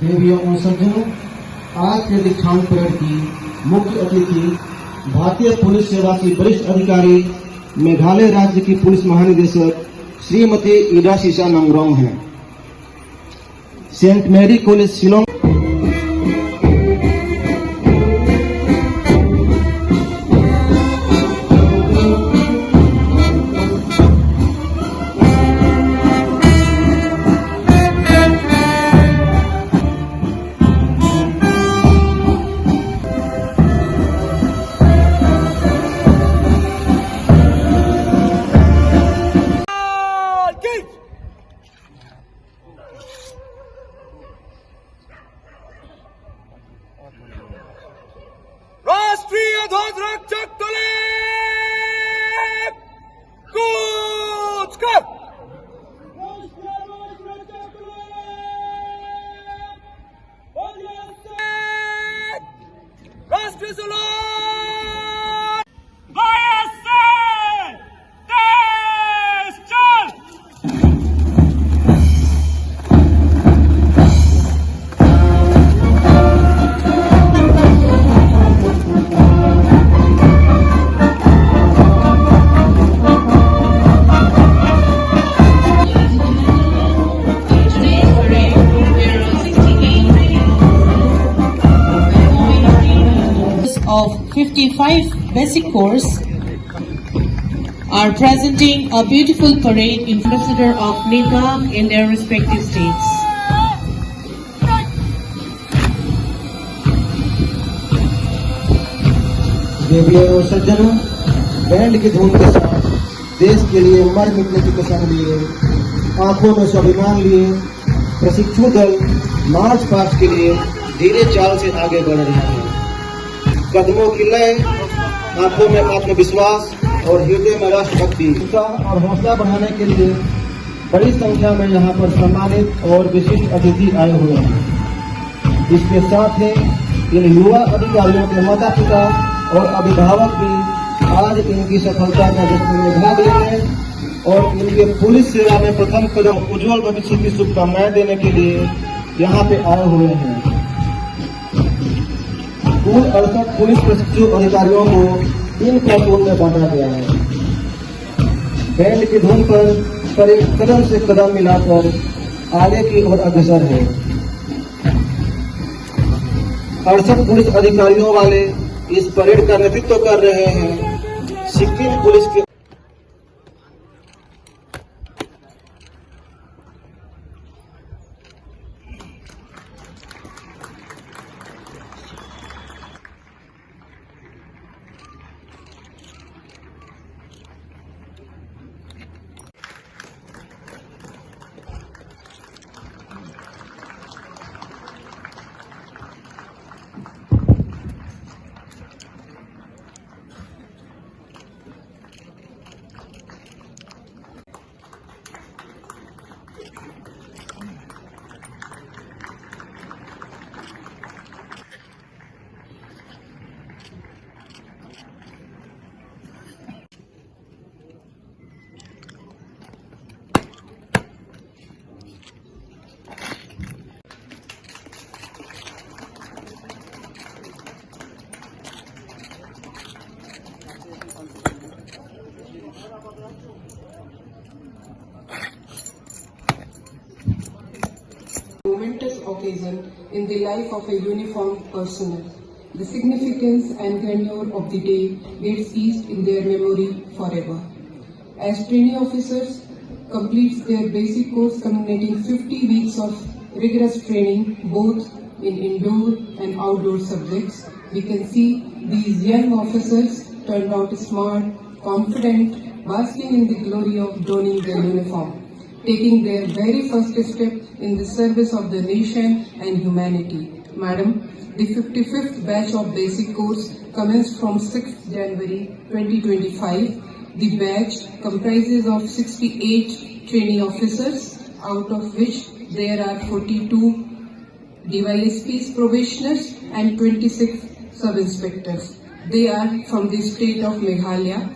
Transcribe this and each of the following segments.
देवियों और सज्जनों, आज के दीक्षांत परेड की मुख्य अतिथि भारतीय पुलिस सेवा की वरिष्ठ अधिकारी मेघालय राज्य की पुलिस महानिदेशक श्रीमती इडाशीशा नंगरोंग हैं। सेंट मैरी कॉलेज शिलोंग राष्ट्रीय ध्वज रक्षक तुले कूच कर राष्ट्रीय सलाम of 55 basic corps are presenting a beautiful parade in ambassador of NEPA in their respective states. देवियों और सज्जनों, बैंड की धुन के साथ देश के लिए मर मिटने की कसम लिए, आंखों में स्वाभिमान लिए प्रशिक्षु दल मार्च पास्ट के लिए धीरे चाल से आगे बढ़ रहे हैं। कदमों की लय, आंखों में आत्मविश्वास और हृदय में राष्ट्रभक्ति और हौसला बढ़ाने के लिए बड़ी संख्या में यहाँ पर सम्मानित और विशिष्ट अतिथि आए हुए हैं। इसके साथ ही इन युवा अधिकारियों के माता पिता और अभिभावक भी आज इनकी सफलता का जश्न में भाग ले रहे हैं और इनके पुलिस सेवा में प्रथम कदम उज्जवल भविष्य की शुभकामनाएं देने के लिए यहाँ पे आए हुए हैं। कुल 68 पुलिस प्रशिक्षु अधिकारियों को इन प्लाटून में बांटा गया है। बैंड की धुन पर एक कदम से कदम मिलाकर आगे की ओर अग्रसर है। 68 पुलिस अधिकारियों वाले इस परेड का नेतृत्व कर रहे हैं सिक्किम पुलिस के momentous occasion in the life of a uniformed personnel. The significance and grandeur of the day gets etched in their memory forever. As trainee officers completes their basic course culminating 50 weeks of rigorous training both in indoor and outdoor subjects, we can see these young officers turned out smart, confident, basking in the glory of donning their uniform, taking their very first step in the service of the nation and humanity. Madam, the 55th batch of basic course commenced from 6th January 2025. The batch comprises of 68 trainee officers, out of which there are 42 DYSPs probationers and 26 sub-inspectors. They are from the state of Meghalaya.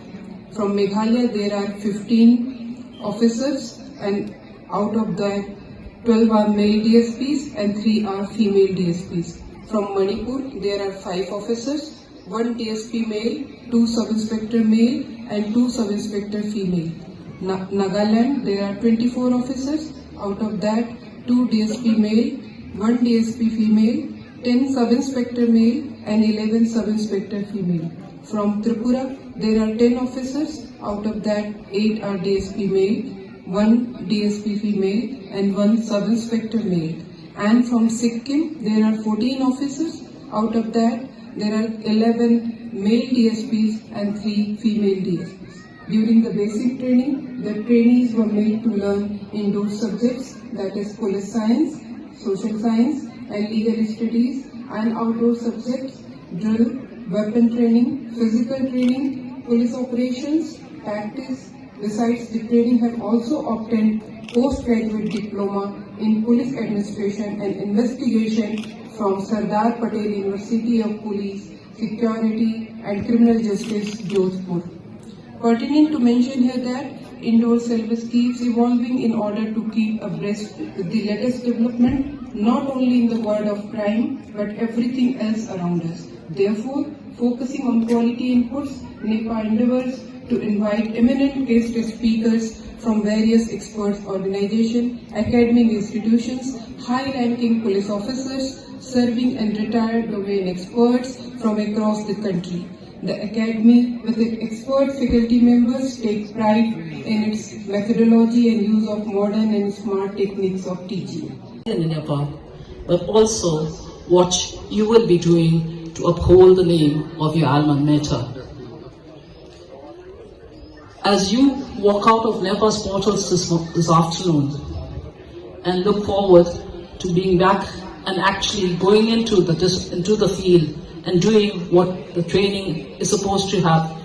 From Meghalaya, there are 15 officers, and out of that, 12 are male DSPs and 3 are female DSPs. From Manipur, there are 5 officers, 1 DSP male, 2 sub-inspector male and 2 sub-inspector female. Nagaland, there are 24 officers, out of that 2 DSP male, 1 DSP female, 10 sub-inspector male and 11 sub-inspector female. From Tripura, there are 10 officers, out of that 8 are DSP male, 1 DSP female and 1 sub-inspector male. And from Sikkim, there are 14 officers, out of that there are 11 male DSPs and 3 female DSPs. During the basic training, the trainees were made to learn indoor subjects, that is police science, social science and legal studies, and outdoor subjects, drill, weapon training, physical training, police operations, tactics. Besides, the training have also obtained postgraduate diploma in police administration and investigation from Sardar Patel University of Police, Security and Criminal Justice, Jodhpur. Pertinent to mention here that indoor service keeps evolving in order to keep abreast with the latest development, not only in the world of crime, but everything else around us. Therefore, focusing on quality inputs, NEPA endeavors to invite eminent guest speakers from various experts organizations, academic institutions, high-ranking police officers, serving and retired domain experts from across the country. The Academy, with its expert faculty members, takes pride in its methodology and use of modern and smart techniques of teaching. In NEPA, but also what you will be doing to uphold the name of your alma mater. As you walk out of NEPA's portals this afternoon and look forward to being back and actually going into the field and doing what the training is supposed to have,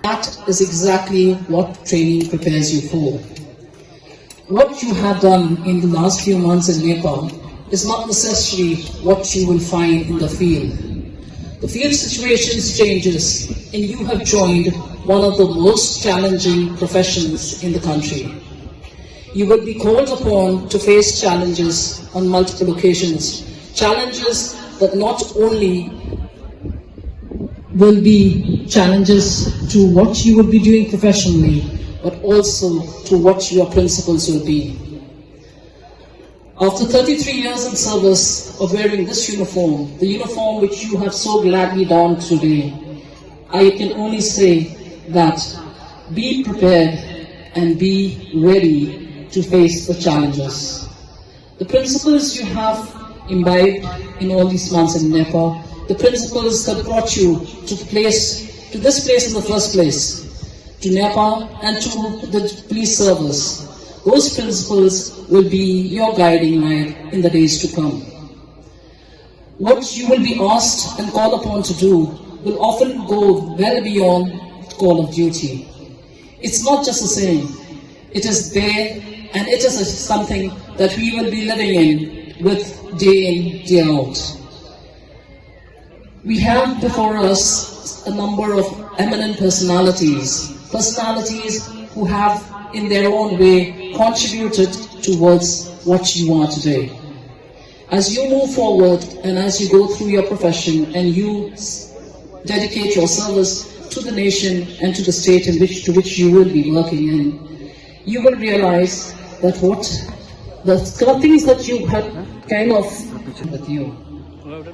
that is exactly what training prepares you for. What you have done in the last few months in NEPA is not necessarily what you will find in the field. The field situations changes and you have joined one of the most challenging professions in the country. You will be called upon to face challenges on multiple occasions, challenges that not only will be challenges to what you will be doing professionally, but also to what your principles will be. After 33 years in service of wearing this uniform, the uniform which you have so gladly donned today, I can only say that be prepared and be ready to face the challenges. The principles you have imbibed in all these months in NEPA, the principles that brought you to this place in the first place, to NEPA and to the police service, those principles will be your guiding light in the days to come. What you will be asked and called upon to do will often go well beyond the call of duty. It's not just a saying, it is there and it is something that we will be living in with day in, day out. We have before us a number of eminent personalities who have in their own way contributed towards what you are today. As you move forward and as you go through your profession and you dedicate your service to the nation and to the state to which you will be working in, you will realize that the things that you had kind of with you.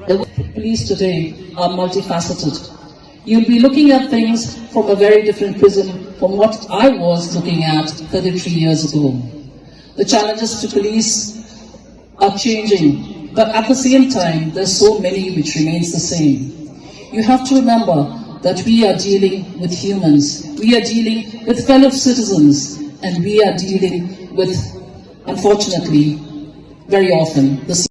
The police today are multifaceted. You'll be looking at things from a very different prism from what I was looking at 33 years ago. The challenges to police are changing, but at the same time, there's so many which remains the same. You have to remember that we are dealing with humans, we are dealing with fellow citizens, and we are dealing with, unfortunately, very often, the